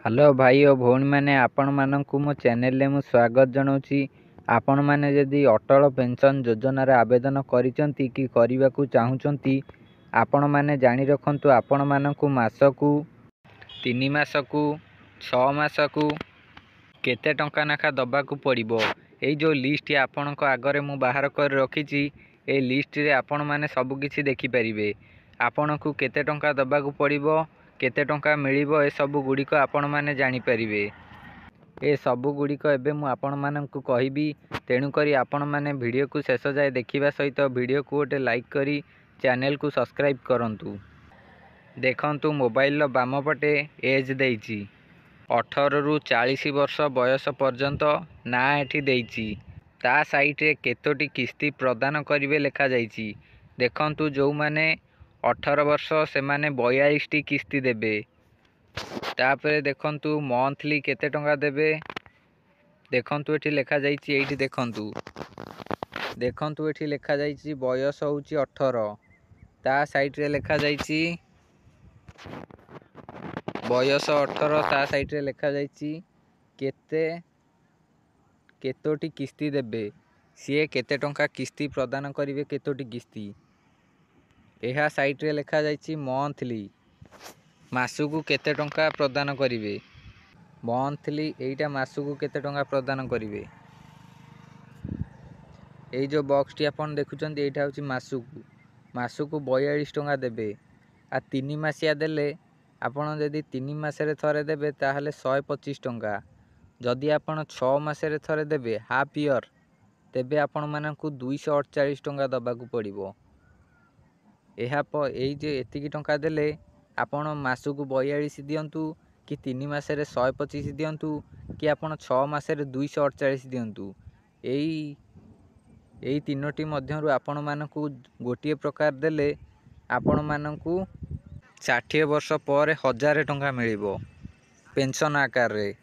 Hello भाई और भौणी मैंने आपण मानक मो चैनल में स्वागत जनाऊँगी। आपण मैंने जदि अटल पेंशन योजनार आवेदन करिसेंती कि करने को चाहूँगी आपण मैंने जानी रखु आपण मानक मासकू 3 मास को 6 मास को केते टंका नाखा दबाकू पड़िबो। एई जो लिस्ट आपण आगरे मु बाहर कर रखी ए लिस्ट रे आपण माने सब किछि देखि परिबे। आपण को केते टंका दबाकू पड़िबो केते टंका मिलिबो ए सब गुड़िक आपण माने जानि परिबे। ए सब गुड़िक एबे मु आपण मानकु कहिबी, तेणु करी आपण माने वीडियो को शेष जाए देखिबा सहित वीडियो को गोटे लाइक करी चैनल को सब्सक्राइब करंतु। देखंतु मोबाइल बाम पटे एज देइछि 18 रु 40 वर्ष बयस पर्यंत ना एठी देइछि। ता साइट रे केतोटी किस्ती प्रदान करिवे लेखा जाइछि। देखंतु जो माने 18 वर्ष से माने 42 टी किस्ती देबे। तापरे देखंतु मंथली केते टंका देबे। देखंतु एठी लेखा जाइछि, एठी देखंतु एठी लेखा जाइछि बयस होउछि 18। ता साइट रे लेखा जाइछि बयस 18। ता साइट रे लेखा जाइछि केतोटी किस्ती देबे, सीए केते टंका किस्ती प्रदान करिवे, केतोटी किस्ती एहा साइट रे लेखा जाइछि मंथली मासुकू केते टंका प्रदान करिवे। मंथली एइटा मासुकू केते टंका प्रदान करिवे। एई जो बॉक्स टी आपण देखुचंती एइटा होछि मासुकू 42 टंका देबे। आ 3 मासिया देले आपण जदि 3 मासरे थरे देबे ताहले 125 टंका। जदि आपण 6 मासरे थरे देबे हाफ ईयर तेबे आपण मानकू 248 टंका दबाकू पड़िबो। एई जे एतिकी टंका देले आपण मासुकू 42 दियंतु कि 3 मासरे 125 दियंतु कि आपण 6 मासरे 248 दियंतु। एई तीनोटी मध्यरु आपण मानकू गोटिए प्रकार देले आपण मानकू 60 वर्ष पर 1000 टंका मिलिबो पेंशन आकार रे।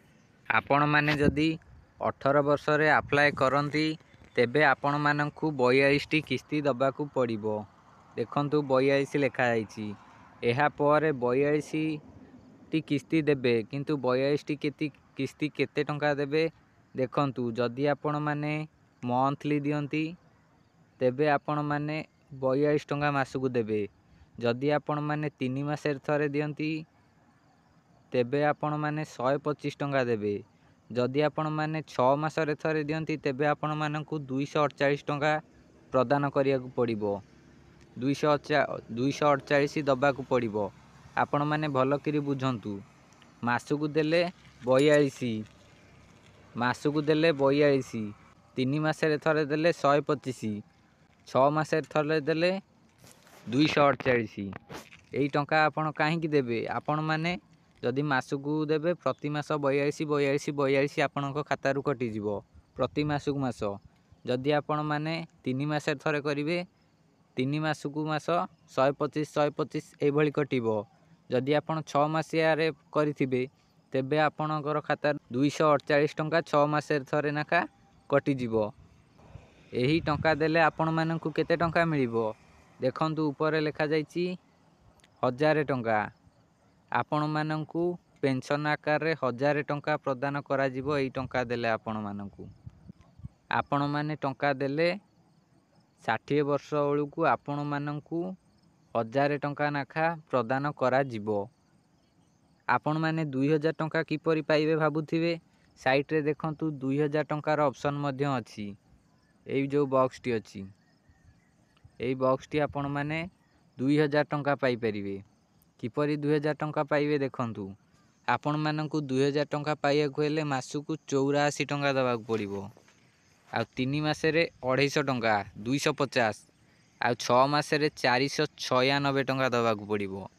आपण माने जदि 18 वर्ष रे अप्लाई करंती तेबे आपण मानकू 42 टी किस्ती दबाकू पड़िबो। देखंतु 42 लेखा जाइछि। एहा पर 42 टी किस्ती देबे, किंतु 42 टी किस्ती केते टंका देबे। देखंतु जदि आपण माने मंथली दियंती तेबे आपण माने 42 टंका मासुकू देबे। जदि आपण माने 3 मासरे थरे दियंती तेबे आपण माने 125 टंका देबे। जदि आपण माने 6 मासरे थरे दियंती तेबे आपण मानकू 248 टंका प्रदान करियाकू पड़िबो। 248 दबाकू पड़िबो। आपण माने भल करी बुझंतु। मासुकू देले 42, मासुकू देले 42, 3 मासरे थरे देले 125, 6 मासरे थरे देले 248। एई टंका आपण काहेकि देबे। आपण माने जदि मासुकू देबे प्रति मास 42 आपणको खाता रु कटि जिवो प्रति मासुकू मास। जदि आपण माने 3 मासरे थरे करिवे 3 मासुकू मास 125 एई भली कटिबो। जदि आपण 6 मासिया रे करिथिबे तेबे आपणकर खाता 248 टंका 6 मासरे थरे नाका कटि जिवो। एही टंका देले आपण मानकू केते टंका मिलिबो। देखंतु ऊपर लेखा जाइछि 1000 टंका। आपण मानकू पेंशन आकार रे 1000 टंका प्रदान करा जिवो। एई टंका देले आपण मानकू आपण माने टंका देले 60 वर्ष बेलू आपण मानकू 1000 टंका नाखा प्रदान करा जिवो। आपण माने 2000 टंका किपरि पाइबे भाबुथिबे। साइट रे देखंतु 2000 टंकार ऑप्शन मध्य अछि। एई जो बॉक्स टी अछि, एई बॉक्स टी आपण माने 2000 टंका पाई परिबे। किपरि 2000 टंका पाइबे देखंतु। आपण मानकू 2000 टंका पाइयाकू हेले मासुकू 84 टंका दबाकू पड़िबो। आ 3 मासरे 250 टंका 250, आ 6 मासरे 496 टंका दबाकू पड़िबो।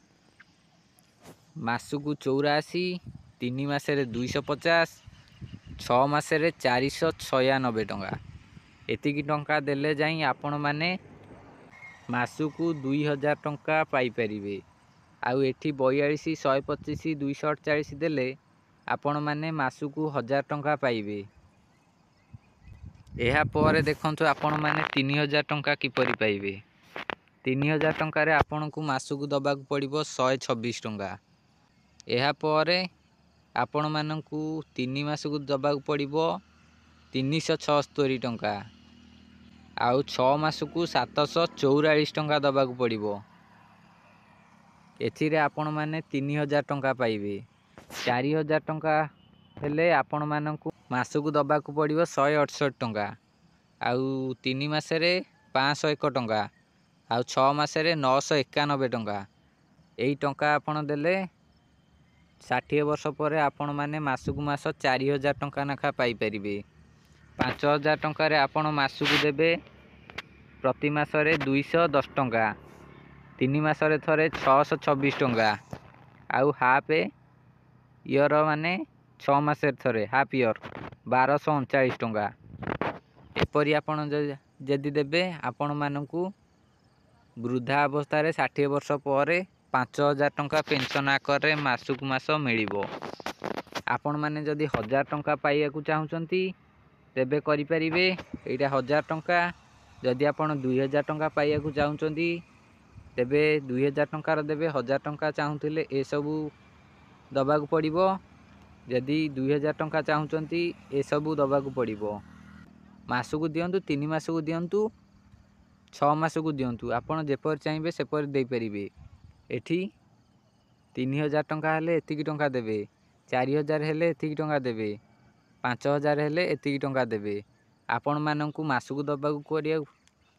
मासुकू 84, 3 मासरे 250, 6 मासरे 496 टंका। एतिकी टंका देले जाई आपण माने मासुकू 2000 टंका पाई परिबे। आउ एठी 42, 125, 248 देले आपण माने मासुकू 1000 टंका पाइबे। एहा पर देखंतु आपण माने 3000 टंका किपरि पाइबे। 3000 टंका रे आपनकू मासुकू दबाकू पड़िबो 126 टंका। एहा पर ଆପଣମାନଙ୍କୁ 3 ମାସକୁ ଦେବାକୁ ପଡ଼ିବ 376 ଟଙ୍କା, ଆଉ 6 ମାସକୁ 744 ଟଙ୍କା ଦେବାକୁ ପଡ଼ିବ। ଏଥିରେ ଆପଣମାନେ 3000 ଟଙ୍କା ପାଇବେ। 4000 ଟଙ୍କା ହେଲେ ଆପଣମାନଙ୍କୁ ମାସକୁ ଦେବାକୁ ପଡ଼ିବ 168 ଟଙ୍କା, ଆଉ 3 ମାସରେ 501 ଟଙ୍କା, ଆଉ 6 ମାସରେ 991 ଟଙ୍କା। ଏଇ ଟଙ୍କା ଆପଣ ଦେଲେ 60 ବର୍ଷ ପରେ ଆପଣମାନେ ମାସକୁ ମାସ 4000 ଟଙ୍କା ଲେଖା ପାଇପାରିବେ। 5000 ଟଙ୍କାରେ ଆପଣ ମାସକୁ ଦେବେ ପ୍ରତି ମାସରେ 210 ଟଙ୍କା, 3 ମାସରେ ଥରେ 626 ଟଙ୍କା, ଆଉ ହାଫ୍ ଇୟର ମାନେ 6 ମାସରେ ଥରେ ହାଫ୍ ଇୟର 1239 ଟଙ୍କା। ଏପରି ଆପଣ ଯଦି ଦେବେ ଆପଣମାନଙ୍କୁ ବୃଦ୍ଧା ଅବସ୍ଥାରେ 60 ବର୍ଷ ପରେ 5000 ଟଙ୍କା ପେନସନ୍ ଆକାରରେ ମାସକୁ ମାସ ମିଳିବ। ଆପଣମାନେ ଯଦି 1000 ଟଙ୍କା ପାଇବାକୁ ଚାହୁଁଛନ୍ତି ତେବେ କରିପାରିବେ, ଏଇଟା 1000 ଟଙ୍କା। ଯଦି ଆପଣ 2000 ଟଙ୍କା ପାଇବାକୁ ଚାହୁଁଛନ୍ତି ତେବେ 2000 ଟଙ୍କାର ଦେବେ। 1000 ଟଙ୍କା ଚାହୁଁଥିଲେ ଏସବୁ ଦେବାକୁ ପଡ଼ିବ। ଯଦି 2000 ଟଙ୍କା ଚାହୁଁଛନ୍ତି ଏସବୁ ଦେବାକୁ ପଡ଼ିବ। ମାସକୁ ଦିଅନ୍ତୁ, 3 ମାସକୁ ଦିଅନ୍ତୁ, 6 ମାସକୁ ଦିଅନ୍ତୁ, ଆପଣ ଯେପରି ଚାହିଁବେ ସେପରି ଦେଇପାରିବେ। ଏଠି 3000 ଟଙ୍କା ହେଲେ ଏତିକି ଟଙ୍କା ଦେବେ, 4000 ହେଲେ ଏତିକି ଟଙ୍କା ଦେବେ, 5000 ହେଲେ ଏତିକି ଟଙ୍କା ଦେବେ। ଆପଣମାନଙ୍କୁ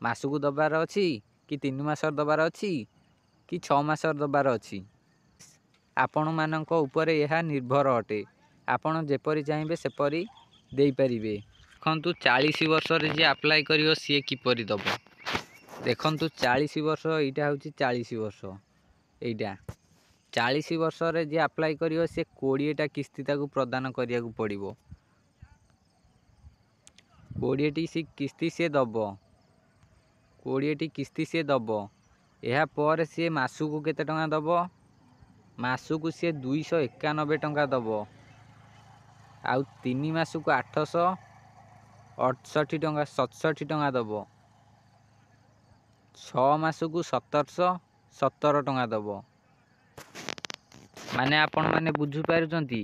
ମାସକୁ ଦେବାର ଅଛି କି 3 ମାସର ଦେବାର ଅଛି କି 6 ମାସର ଦେବାର ଅଛି, ଆପଣମାନଙ୍କ ଉପରେ ଏହା ନିର୍ଭର ଅଟେ। ଆପଣ ଯେପରି ଚାହିଁବେ ସେପରି ଦେଇପାରିବେ। ଦେଖନ୍ତୁ 40 ବର୍ଷରେ ଯିଏ ଆପ୍ଲାଏ କରିବ ସିଏ କିପରି ଦେବ। ଦେଖନ୍ତୁ 40 ବର୍ଷ, ଏଇଟା ହେଉଛି 40 ବର୍ଷ। ଏଇଟା 40 ବର୍ଷରେ ଯିଏ ଆପ୍ଲାଏ କରିବ ସେ 20ଟା କିସ୍ତି ତାକୁ ପ୍ରଦାନ କରିବାକୁ ପଡ଼ିବ। 20ଟି କିସ୍ତି ସିଏ ଦେବ। 20ଟି କିସ୍ତି ସିଏ ଦେବ। ଏହା ପରେ ସିଏ ମାସକୁ କେତେ ଟଙ୍କା ଦେବ? ମାସକୁ ସିଏ 291 ଟଙ୍କା ଦେବ, ଆଉ 3 ମାସକୁ 868 ଟଙ୍କା 67 ଟଙ୍କା ଦେବ, 6 ମାସକୁ 1717 ଟଙ୍କା ଦେବ। ମାନେ ଆପଣମାନେ ବୁଝିପାରୁଛନ୍ତି,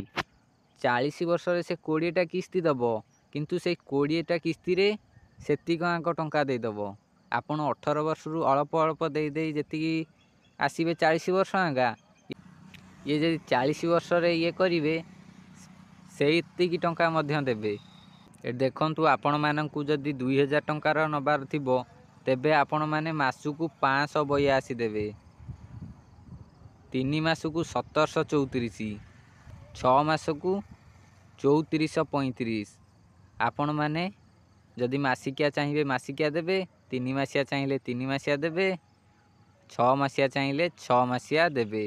40 ବର୍ଷରେ ସେ 20ଟା କିସ୍ତି ଦେବ, କିନ୍ତୁ ସେଇ 20ଟା କିସ୍ତିରେ ସେତିକ ଟଙ୍କା ଦେଇଦେବ। ଆପଣ 18 ବର୍ଷରୁ ଅଳ୍ପ ଅଳ୍ପ ଦେଇ ଯେତିକି ଆସିବେ 40 ବର୍ଷ ଇଏ ଯଦି 40 ବର୍ଷରେ ଇଏ କରିବେ ସେଇତିକି ଟଙ୍କା ମଧ୍ୟ ଦେବେ। ଦେଖନ୍ତୁ ଆପଣମାନଙ୍କୁ ଯଦି 2000 ଟଙ୍କାର ନେବାର ଥିବ ତେବେ ଆପଣମାନେ ମାସକୁ 582 ଦେବେ, 3 ମାସକୁ 1734, 6 ମାସକୁ 3435। ଆପଣମାନେ ଯଦି ମାସିକିଆ ଚାହିଁବେ ମାସିକିଆ ଦେବେ, 3 ମାସିଆ ଚାହିଁଲେ 3 ମାସିଆ ଦେବେ, 6 ମାସିଆ ଚାହିଁଲେ 6 ମାସିଆ ଦେବେ।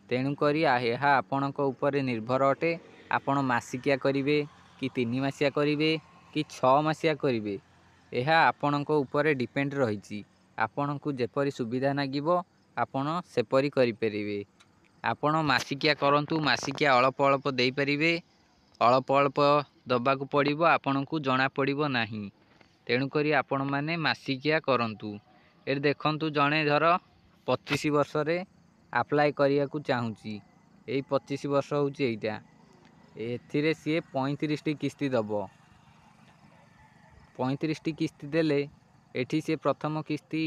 ତେଣୁକରି ଏହା ଆପଣଙ୍କ ଉପରେ ନିର୍ଭର ଅଟେ। ଆପଣ ମାସିକିଆ କରିବେ କି 3 ମାସିଆ କରିବେ କି 6 ମାସିଆ କରିବେ, ଏହା ଆପଣଙ୍କ ଉପରେ ଡିପେଣ୍ଡ ରହିଛି। ଆପଣଙ୍କୁ ଯେପରି ସୁବିଧା ଲାଗିବ ଆପଣ ସେପରି କରିପାରିବେ। ଆପଣ ମାସିକିଆ କରନ୍ତୁ, ମାସିକିଆ ଅଳ୍ପ ଅଳ୍ପ ଦେଇପାରିବେ। ଅଳ୍ପ ଅଳ୍ପ ଦେବାକୁ ପଡ଼ିବ, ଆପଣଙ୍କୁ ଜଣାପଡ଼ିବ ନାହିଁ। ତେଣୁକରି ଆପଣମାନେ ମାସିକିଆ କରନ୍ତୁ। ଏଠି ଦେଖନ୍ତୁ ଜଣେ ଧର 25 ବର୍ଷରେ ଆପ୍ଲାଏ କରିବାକୁ ଚାହୁଁଛି, ଏଇ 25 ବର୍ଷ ହେଉଛି ଏଇଟା। ଏଥିରେ ସିଏ 35ଟି କିସ୍ତି ଦେବ। 35ଟି କିସ୍ତି ଦେଲେ ଏଠି ସିଏ ପ୍ରଥମ କିସ୍ତି,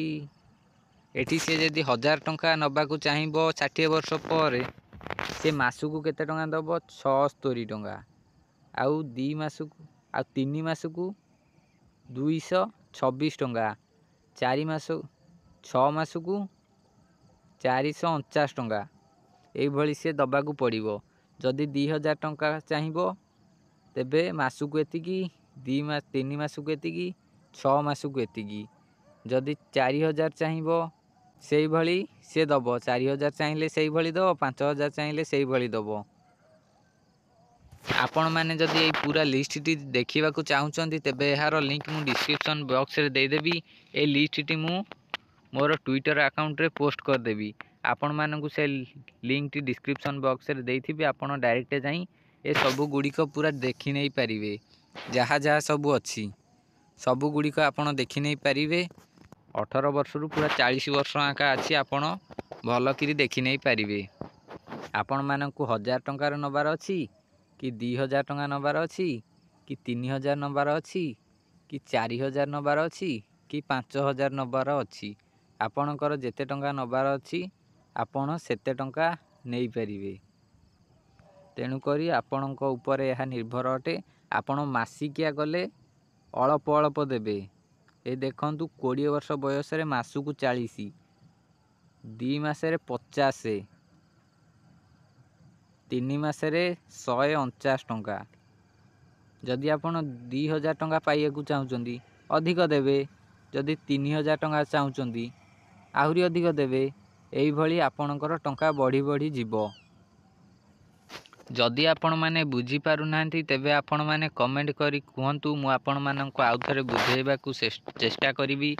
ଏଠି ସିଏ ଯଦି 1000 ଟଙ୍କା ନେବାକୁ ଚାହିଁବ 60 ବର୍ଷ ପରେ ସେ ମାସକୁ କେତେ ଟଙ୍କା ଦେବ? 76 ଟଙ୍କା, ଆଉ 3 ମାସକୁ 226 ଟଙ୍କା, 6 ମାସକୁ 449 ଟଙ୍କା। ଏଇଭଳି ସିଏ ଦେବାକୁ ପଡ଼ିବ। ଯଦି 2000 ଟଙ୍କା ଚାହିଁବ ତେବେ ମାସକୁ ଏତିକି, 3 ମାସକୁ ଏତିକି, 6 ମାସକୁ ଏତିକି। ଯଦି 4000 ଚାହିଁବ ସେଇଭଳି ସିଏ ଦେବ, 4000 ଚାହିଁଲେ ସେଇଭଳି ଦେବ, 5000 ଚାହିଁଲେ ସେଇଭଳି ଦେବ। ଆପଣମାନେ ଯଦି ଏଇ ପୁରା ଲିଷ୍ଟଟି ଦେଖିବାକୁ ଚାହୁଁଛନ୍ତି ତେବେ ଏହାର ଲିଙ୍କ୍ ମୁଁ ଡିସ୍କ୍ରିପ୍ସନ୍ ବକ୍ସରେ ଦେଇଦେବି। এই ଲିଷ୍ଟଟି ମୁଁ ମୋର ଟ୍ୱିଟର ଆକାଉଣ୍ଟରେ ପୋଷ୍ଟ କରିଦେବି। ଆପଣମାନଙ୍କୁ ସେ ଲିଙ୍କ୍ଟି ଡିସ୍କ୍ରିପ୍ସନ୍ ବକ୍ସରେ ଦେଇଥିବି। ଆପଣ ଡାଇରେକ୍ଟ ଯାଇ ଏସବୁ ଗୁଡ଼ିକ ପୁରା ଦେଖି ନେଇପାରିବେ। ଯାହା ଯାହା ସବୁ ଅଛି ସବୁ ଗୁଡ଼ିକ ଆପଣ ଦେଖି ନେଇପାରିବେ। 18 ବର୍ଷରୁ ପୁରା 40 ବର୍ଷ ଅଛି, ଆପଣ ଭଲକିରି ଦେଖି ନେଇପାରିବେ। ଆପଣମାନଙ୍କୁ 1000 ଟଙ୍କାର ନେବାର ଅଛି कि 2000 टଙ୍କା नबार अच्छी कि 3000 नबार अच्छी कि 4000 नबार अच्छी कि 5000 नबार अच्छी आपणकर जेते टଙ୍କା नबार अच्छी आपण सेते टଙ୍କା नहीं पारिबे। तेणुकरी आपणक उपरे यह निर्भर अटे। आपण मासिकिया गले अल्प अल्प देबे। ए देखंतु 20 वर्ष बयस रे मासुकु 40 2 मासरे 50 3 मासरे 149 टଙ୍କା। जदि आपण 2000 टଙ୍କା पाइବାକୁ चाहुचंदी अधिक देबे। जदि 3000 टଙ୍କା चाहुचंदी आहुरी अधिक देबे। एई भली आपणकर टଙ୍କା बढ़ी बढ़ी जीवो। जदि आपण माने बुझी पारु नांती तेबे आपण माने कमेंट करी कहंतु मु आपण माननको आउ थरे बुझेइबाकू चेष्टा करिवि।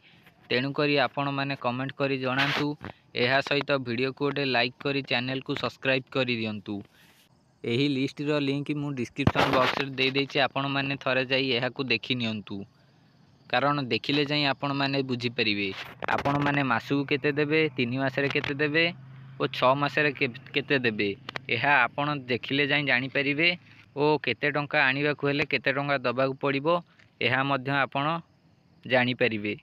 तेणु करी आपण माने कमेंट करी जणांतु। एहा सहित वीडियो को गोटे लाइक करी चैनल को सब्सक्राइब करी दियंतु। एही लिस्ट रो लिंक मु डिस्क्रिप्शन बॉक्स रे दे देछि। आपण माने थरे जाई एहा को देखि नियंतु। कारण देखिले जाई आपण माने बुझी परिबे। आपण माने मासु केते देबे 3 मासरे केते देबे और 6 मासरे केते देबे एहा आपण देखिले जाई जानि परिबे। ओ केते टंका आनिबा को हेले केते टंका दबाकू पड़िबो एहा मध्य आपण जानि परिबे।